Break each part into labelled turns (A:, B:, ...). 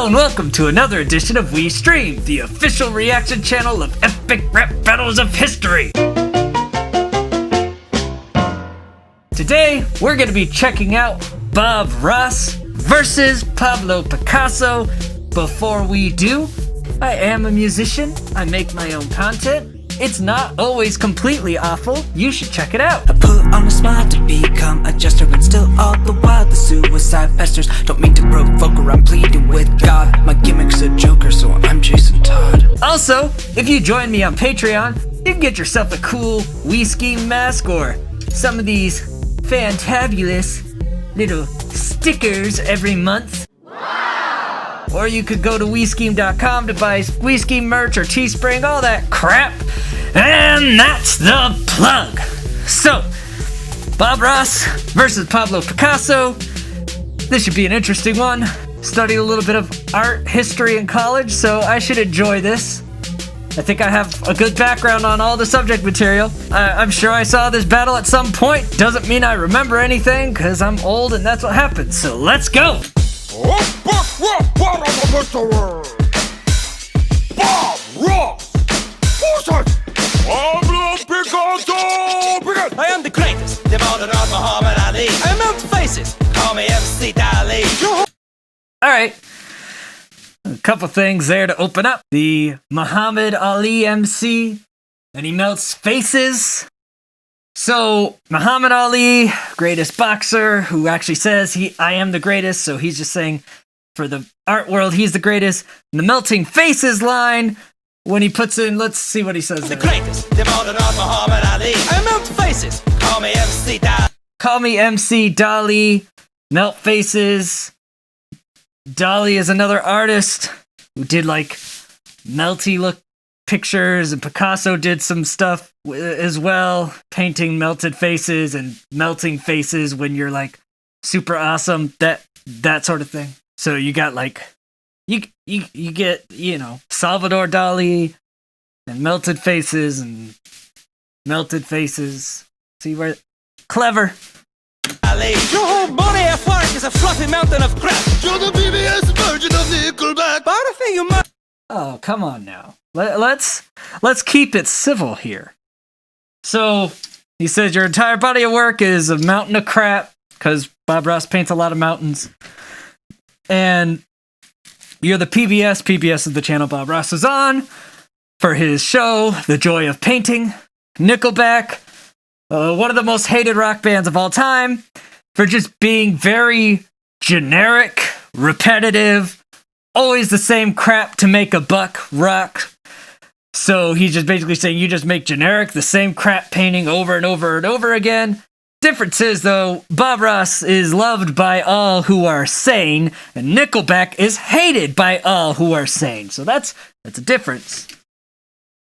A: Hello and welcome to another edition of We Stream, the official reaction channel of epic rap battles of history. Today, we're going to be checking out Bob Ross versus Pablo Picasso. Before we do, I am a musician. I make my own content. It's not always completely awful. You should check it out.
B: I put on a smile to become a jester, and still all the while the suicide festers. Don't mean to provoke her, I'm pleading with God. My gimmick's a joker, so I'm Jason Todd.
A: Also, if you join me on Patreon, you can get yourself a cool Skeem mask or some of these fantabulous little stickers every month. Wow! Or you could go to WeSkeem.com to buy WeSkeem merch or Teespring, all that crap. And that's the plug. So, Bob Ross versus Pablo Picasso. This should be an interesting one. Studied a little bit of art history in college, so I should enjoy this. I think I have a good background on all the subject material. I'm sure I saw this battle at some point. Doesn't mean I remember anything, because I'm old and that's what happens. So let's go!
C: Bob Ross versus Pablo Picasso!
D: I am the greatest, devoted on Muhammad Ali. I melt faces, call me MC Dali.
A: Alright. A couple things there to open up. The Muhammad Ali MC, and he melts faces. So, Muhammad Ali, greatest boxer, who actually says I am the greatest, so he's just saying for the art world, he's the greatest. And the melting faces line, when he puts in, let's see what he says
D: The
A: there.
D: greatest, devoted on Muhammad Ali. I melt faces, call me MC Dali.
A: Call me MC Dali, melt faces. Dali is another artist who did like melty look pictures, and Picasso did some stuff as well, painting melted faces and melting faces when you're like super awesome, that sort of thing. So you got like you get, you know, Salvador Dali and melted faces. See where clever.
D: Your whole body at work is a fluffy mountain of crap.
C: You're the PBS version of Nickelback.
D: But I think you must.
A: Oh, come on now. Let's keep it civil here. So, he says your entire body of work is a mountain of crap, because Bob Ross paints a lot of mountains. And you're the PBS. PBS is the channel Bob Ross is on for his show, The Joy of Painting. Nickelback, one of the most hated rock bands of all time, for just being very generic, repetitive, always the same crap to make a buck rock. So he's just basically saying you just make generic, the same crap painting over and over and over again. Difference is, though, Bob Ross is loved by all who are sane, and Nickelback is hated by all who are sane. So that's a difference.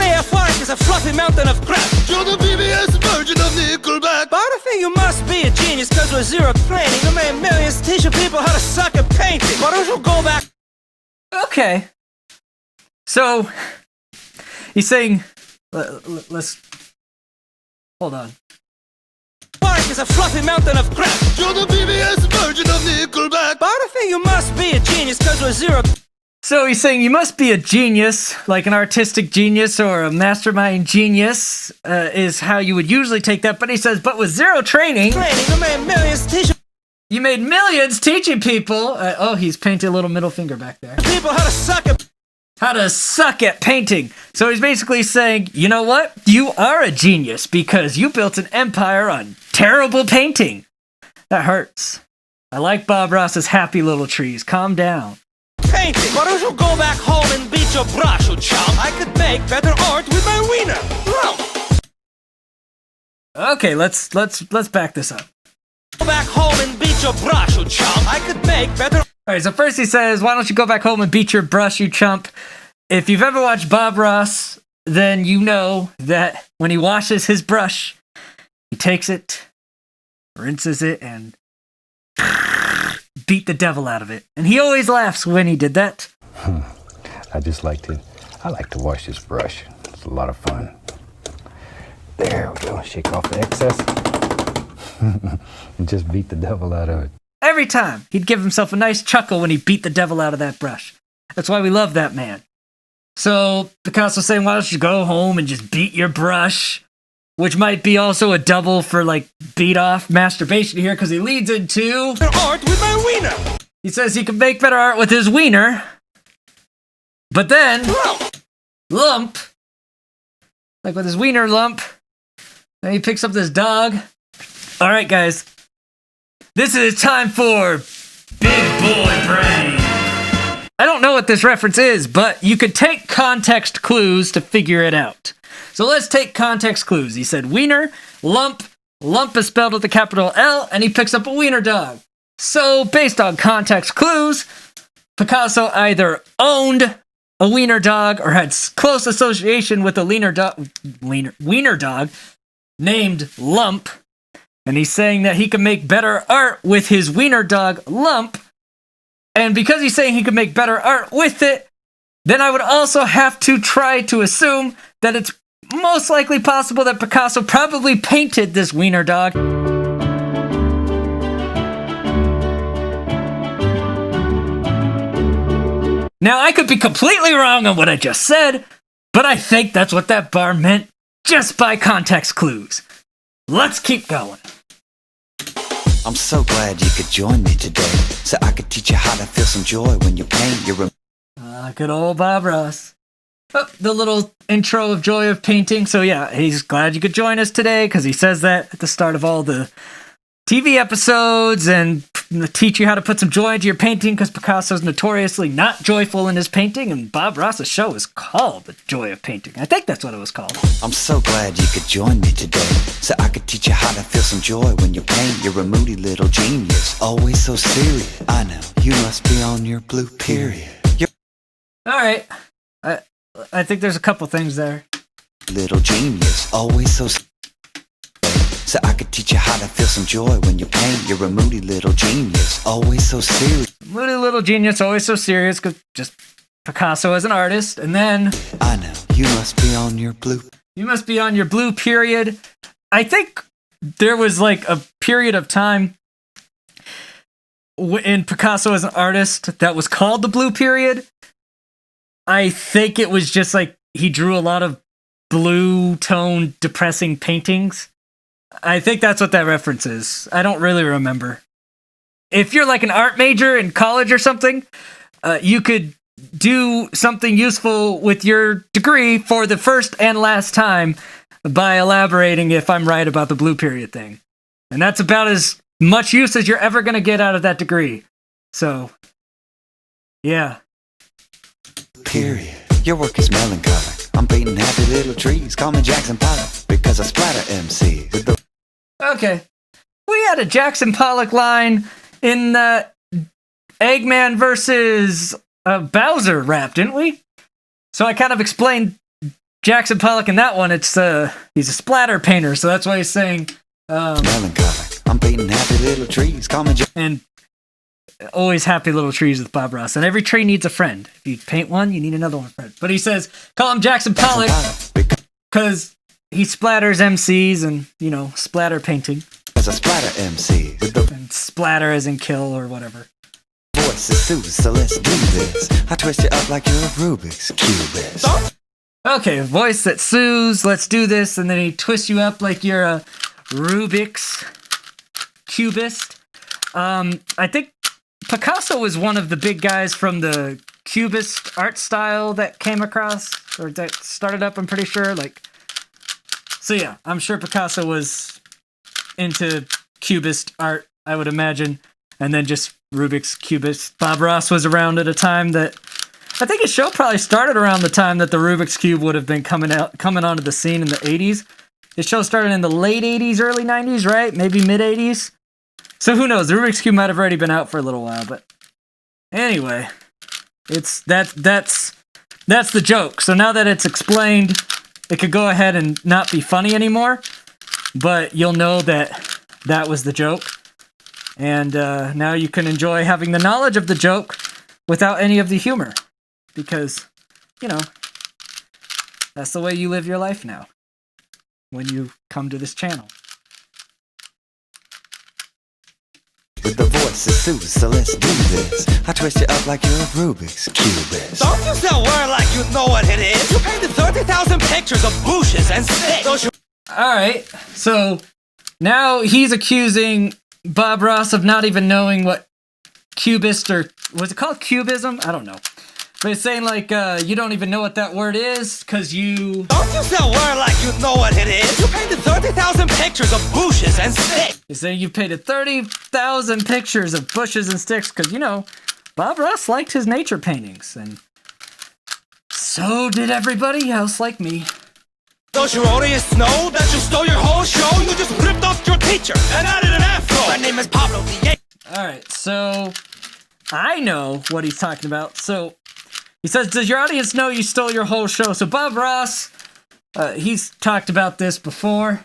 D: At work is a fluffy mountain of crap.
C: You're the PBS version of Nickelback.
D: But I think you must be a genius, cause with zero training you made millions teaching people how to suck at painting. Why don't you go back?
A: Okay. So, he's saying, let's, hold on.
D: Work is a fluffy mountain of crap.
C: You're the PBS version of Nickelback.
D: But I think you must be a genius, cause with zero.
A: So he's saying you must be a genius, like an artistic genius or a mastermind genius, is how you would usually take that. But he says, but with zero training,
D: You made millions teaching
A: you made millions teaching people. Oh, he's painting a little middle finger back there.
D: people how to suck at
A: painting. So he's basically saying, you know what? You are a genius because you built an empire on terrible painting. That hurts. I like Bob Ross's happy little trees. Calm down.
D: painting. Why don't you go back home and beat your brush, you chump? I could make better art with my wiener.
A: Okay, let's back this up.
D: Go back home and beat your brush, you chump. I could make better.
A: Alright, so first he says, why don't you go back home and beat your brush, you chump? If you've ever watched Bob Ross, then you know that when he washes his brush, he takes it, rinses it, and beat the devil out of it. And he always laughs when he did that.
E: I like to wash this brush. It's a lot of fun. There we go. Shake off the excess. And just beat the devil out of it.
A: Every time. He'd give himself a nice chuckle when he beat the devil out of that brush. That's why we love that man. So Picasso's saying, why don't you go home and just beat your brush? Which might be also a double for, like, beat off masturbation here, because he leads into
D: Art with my wiener.
A: he says he can make better art with his wiener. But then, lump, like with his wiener lump, then he picks up this dog. All right, guys, this is time for Big Boy Brain. I don't know what this reference is, but you could take context clues to figure it out. So let's take context clues. He said wiener, lump, lump is spelled with a capital L, and he picks up a wiener dog. So based on context clues, Picasso either owned a wiener dog or had close association with a wiener dog named Lump, and he's saying that he can make better art with his wiener dog Lump, and because he's saying he could make better art with it, then I would also have to try to assume that it's most likely possible that Picasso probably painted this wiener dog. Now, I could be completely wrong on what I just said, but I think that's what that bar meant just by context clues. Let's keep going.
B: I'm so glad you could join me today, so I could teach you how to feel some joy when you paint your
A: Good old Bob Ross. Oh, the little intro of Joy of Painting. So yeah, he's glad you could join us today because he says that at the start of all the TV episodes and teach you how to put some joy into your painting because Picasso's notoriously not joyful in his painting, and Bob Ross's show is called The Joy of Painting. I think that's what it was called.
B: I'm so glad you could join me today, so I could teach you how to feel some joy when you paint. You're a moody little genius, always so serious. I know, you must be on your blue period. You're
A: All right. I think there's a couple things there.
B: little genius, always so so I could teach you how to feel some joy when you paint. You're a moody little genius, always so serious.
A: Moody little genius, always so serious, because just Picasso as an artist. And then,
B: I know, you must be on your blue.
A: you must be on your blue period. I think there was like a period of time in Picasso as an artist that was called the blue period. I think it was just like he drew a lot of blue tone depressing paintings. I think that's what that reference is. I don't really remember. If you're like an art major in college or something, you could do something useful with your degree for the first and last time by elaborating if I'm right about the blue period thing. And that's about as much use as you're ever going to get out of that degree. So, yeah.
B: Period. Your work is melancholic. I'm painting happy little trees. Call me Jackson Pollock because I splatter MC.
A: Okay. We had a Jackson Pollock line in the Eggman versus Bowser rap, didn't we? So I kind of explained Jackson Pollock in that one. It's he's a splatter painter, so that's why he's saying
B: melancholic. I'm painting happy little trees. Call me
A: and always happy little trees with Bob Ross. And every tree needs a friend. If you paint one, you need another one friend. But he says, call him Jackson Pollock because he splatters MCs and, you know, splatter painting.
B: As a splatter MC.
A: And splatter as in kill or whatever.
B: Voice is Sue, so let's do this. I twist you up like you're a Rubik's Cubist.
A: Okay, voice that soothes, let's do this. And then he twists you up like you're a Rubik's Cubist. I think Picasso was one of the big guys from the Cubist art style that came across, or that started up, I'm pretty sure. So yeah, I'm sure Picasso was into Cubist art, I would imagine, and then just Rubik's Cubist. Bob Ross was around at a time that, I think his show probably started around the time that the Rubik's Cube would have been coming onto the scene in the 80s. His show started in the late 80s, early 90s, right? Maybe mid 80s. So who knows? The Rubik's Cube might have already been out for a little while, but anyway, that's the joke. So now that it's explained, it could go ahead and not be funny anymore, but you'll know that that was the joke. And now you can enjoy having the knowledge of the joke without any of the humor, because, you know, that's the way you live your life now when you come to this channel.
B: With the voice So let's do this. I twist you up like you're a Rubik's Cubist.
D: Don't use that word like you know what it is. You painted 30,000 pictures of bushes and sticks. Don't you?
A: Alright, so now he's accusing Bob Ross of not even knowing what cubist, or was it called cubism? I don't know. But it's saying like, you don't even know what that word is, cause you...
D: Don't use that word like you know what it is. You painted 30,000 pictures of bushes and sticks.
A: He's saying you painted 30,000 pictures of bushes and sticks, cause, you know, Bob Ross liked his nature paintings, and so did everybody else like me.
D: Don't you erroneous know that you stole your whole show? You just ripped off your teacher and added an afro. My name is Pablo Picasso.
A: Alright, so I know what he's talking about. So he says, does your audience know you stole your whole show? So Bob Ross, he's talked about this before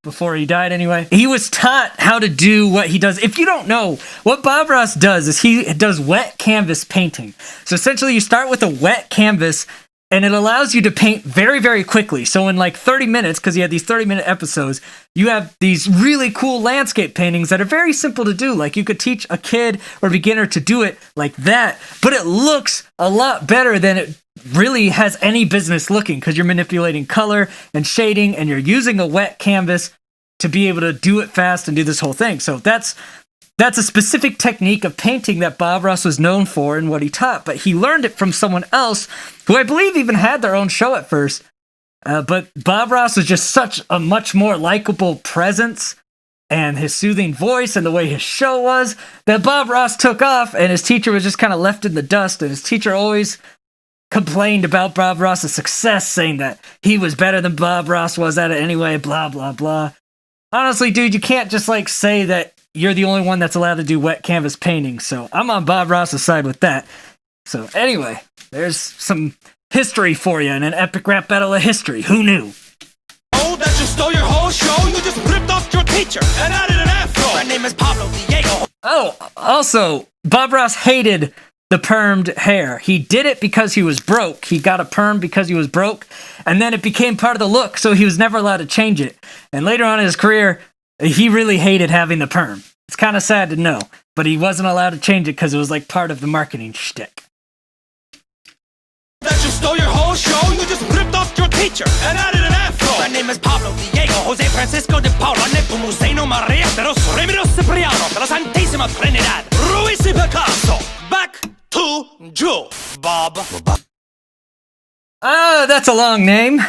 A: he died anyway. He was taught how to do what he does. If you don't know, what Bob Ross does is he does wet canvas painting. So essentially you start with a wet canvas, and it allows you to paint very, very quickly. So in like 30 minutes, because he had these 30-minute episodes, you have these really cool landscape paintings that are very simple to do. Like you could teach a kid or beginner to do it like that, but it looks a lot better than it really has any business looking, because you're manipulating color and shading, and you're using a wet canvas to be able to do it fast and do this whole thing. So that's a specific technique of painting that Bob Ross was known for and what he taught, but he learned it from someone else who I believe even had their own show at first. But Bob Ross was just such a much more likable presence, and his soothing voice and the way his show was, that Bob Ross took off, and his teacher was just kind of left in the dust, and his teacher always complained about Bob Ross's success, saying that he was better than Bob Ross was at it anyway, blah, blah, blah. Honestly, dude, you can't just like say that you're the only one that's allowed to do wet canvas painting, so I'm on Bob Ross's side with that. So anyway, there's some history for you in an epic rap battle of history. Who knew?
D: Oh, that you stole your whole show? You just ripped off your teacher and added an afro. My name is Pablo Picasso.
A: Oh, also, Bob Ross hated the permed hair. He did it because he was broke. He got a perm because he was broke, and then it became part of the look, so he was never allowed to change it. And later on in his career, he really hated having the perm. It's kind of sad to know, but he wasn't allowed to change it because it was like part of the marketing shtick.
D: That you stole your whole show? You just ripped off your teacher and added an afro. My name is Pablo Picasso, Jose Francisco de Paula, Nepomuceno Maria, de los Remiro Cipriano, de la Santissima Trinidad, Ruiz y Picasso. Back to you, Bob.
A: That's a long name.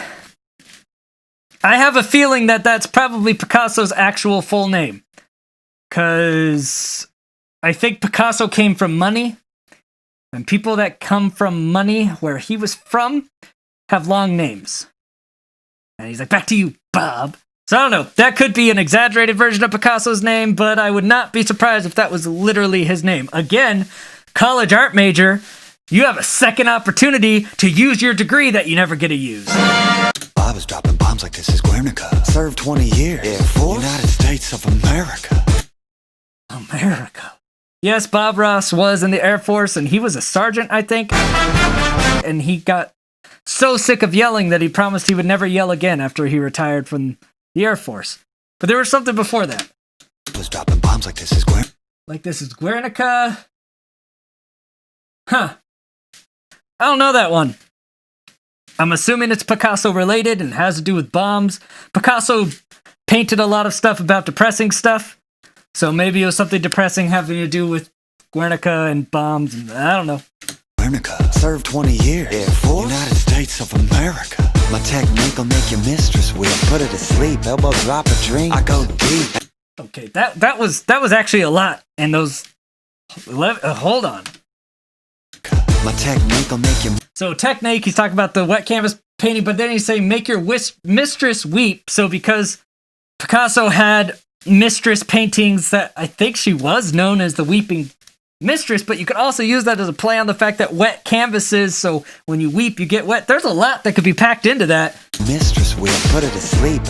A: I have a feeling that that's probably Picasso's actual full name, because I think Picasso came from money, and people that come from money where he was from have long names. And he's like, back to you, Bob. So I don't know, that could be an exaggerated version of Picasso's name, but I would not be surprised if that was literally his name. Again, college art major, you have a second opportunity to use your degree that you never get to use.
B: Bob is dropping bombs like this is Guernica. Served 20 years. Air Force. United States of America.
A: America. Yes, Bob Ross was in the Air Force, and he was a sergeant, I think. And he got so sick of yelling that he promised he would never yell again after he retired from the Air Force. But there was something before that.
B: Was dropping bombs like this is Guernica.
A: Like this is Guernica. Huh. I don't know that one. I'm assuming it's Picasso related and has to do with bombs. Picasso painted a lot of stuff about depressing stuff, so maybe it was something depressing having to do with Guernica and bombs. And I don't know.
B: Guernica. Served 20 years. Air Force. United States of America. My technique will make your mistress weak. Put her to sleep. Elbow drop a drink. I go deep.
A: Okay, that was actually a lot. And those... hold on.
B: My technique will make you...
A: So technique, he's talking about the wet canvas painting, but then he's saying make your mistress weep. So because Picasso had mistress paintings that I think she was known as the weeping mistress, but you could also use that as a play on the fact that wet canvases, so when you weep, you get wet. There's a lot that could be packed into that.
B: Mistress weep, put her to sleep.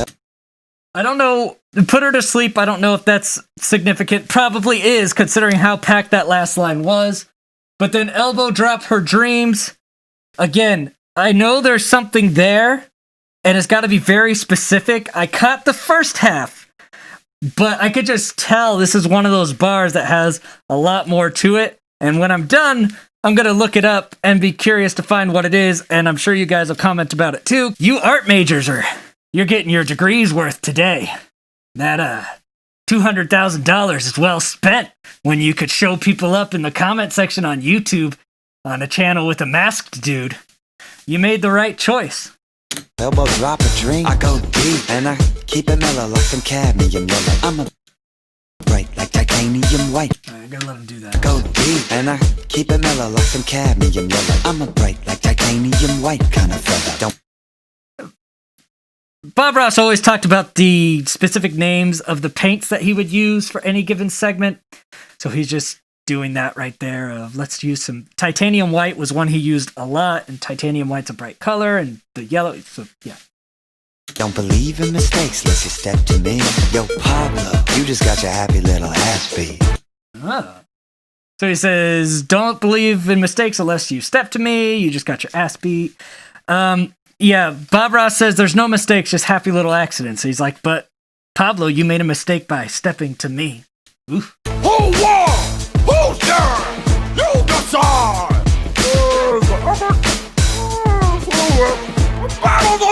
A: I don't know, put her to sleep, I don't know if that's significant. Probably is, considering how packed that last line was. But then elbow drop her dreams. Again, I know there's something there, and it's got to be very specific. I caught the first half, but I could just tell this is one of those bars that has a lot more to it. And when I'm done, I'm going to look it up and be curious to find what it is. And I'm sure you guys will comment about it too. You art majors you're getting your degrees worth today. That, $200,000 is well spent when you could show people up in the comment section on YouTube on a channel with a masked dude. You made the right choice.
B: Elbow drop a drink, I go deep, and I keep it mellow like some cadmium yellow. I'm a bright like titanium white.
A: I gotta let him do that.
B: Go deep, and I keep it mellow like some cadmium yellow. I'm a bright like titanium white kind of fella. Don't.
A: Bob Ross always talked about the specific names of the paints that he would use for any given segment. So he's just doing that right there. Let's use some titanium white was one he used a lot, and titanium white's a bright color, and the yellow. So yeah.
B: Don't believe in mistakes unless you step to me. Yo, Pablo, you just got your happy little ass beat.
A: Ah. So he says, "Don't believe in mistakes unless you step to me. You just got your ass beat." Yeah, Bob Ross says there's no mistakes, just happy little accidents. He's like, but Pablo, you made a mistake by stepping to me. Oof.
C: Who won? Who's there? You decide! Battle the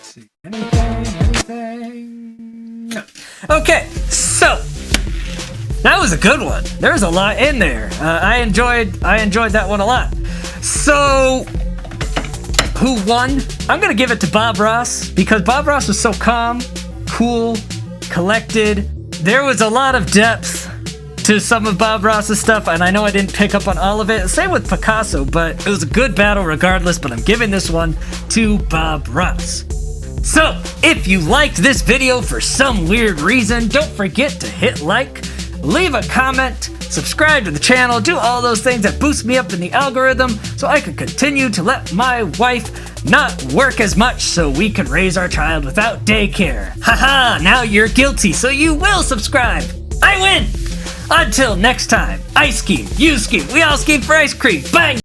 A: See, anything? No. Okay, so that was a good one. There's a lot in there. I enjoyed that one a lot. So, who won? I'm gonna give it to Bob Ross because Bob Ross was so calm, cool, collected. There was a lot of depth to some of Bob Ross's stuff, and I know I didn't pick up on all of it. Same with Picasso, but it was a good battle regardless. But I'm giving this one to Bob Ross. So, if you liked this video for some weird reason, don't forget to hit like, leave a comment, subscribe to the channel, do all those things that boost me up in the algorithm so I can continue to let my wife not work as much so we can raise our child without daycare. Haha, now you're guilty, so you will subscribe. I win! Until next time, I scheme, you scheme, we all scheme for ice cream. Bye!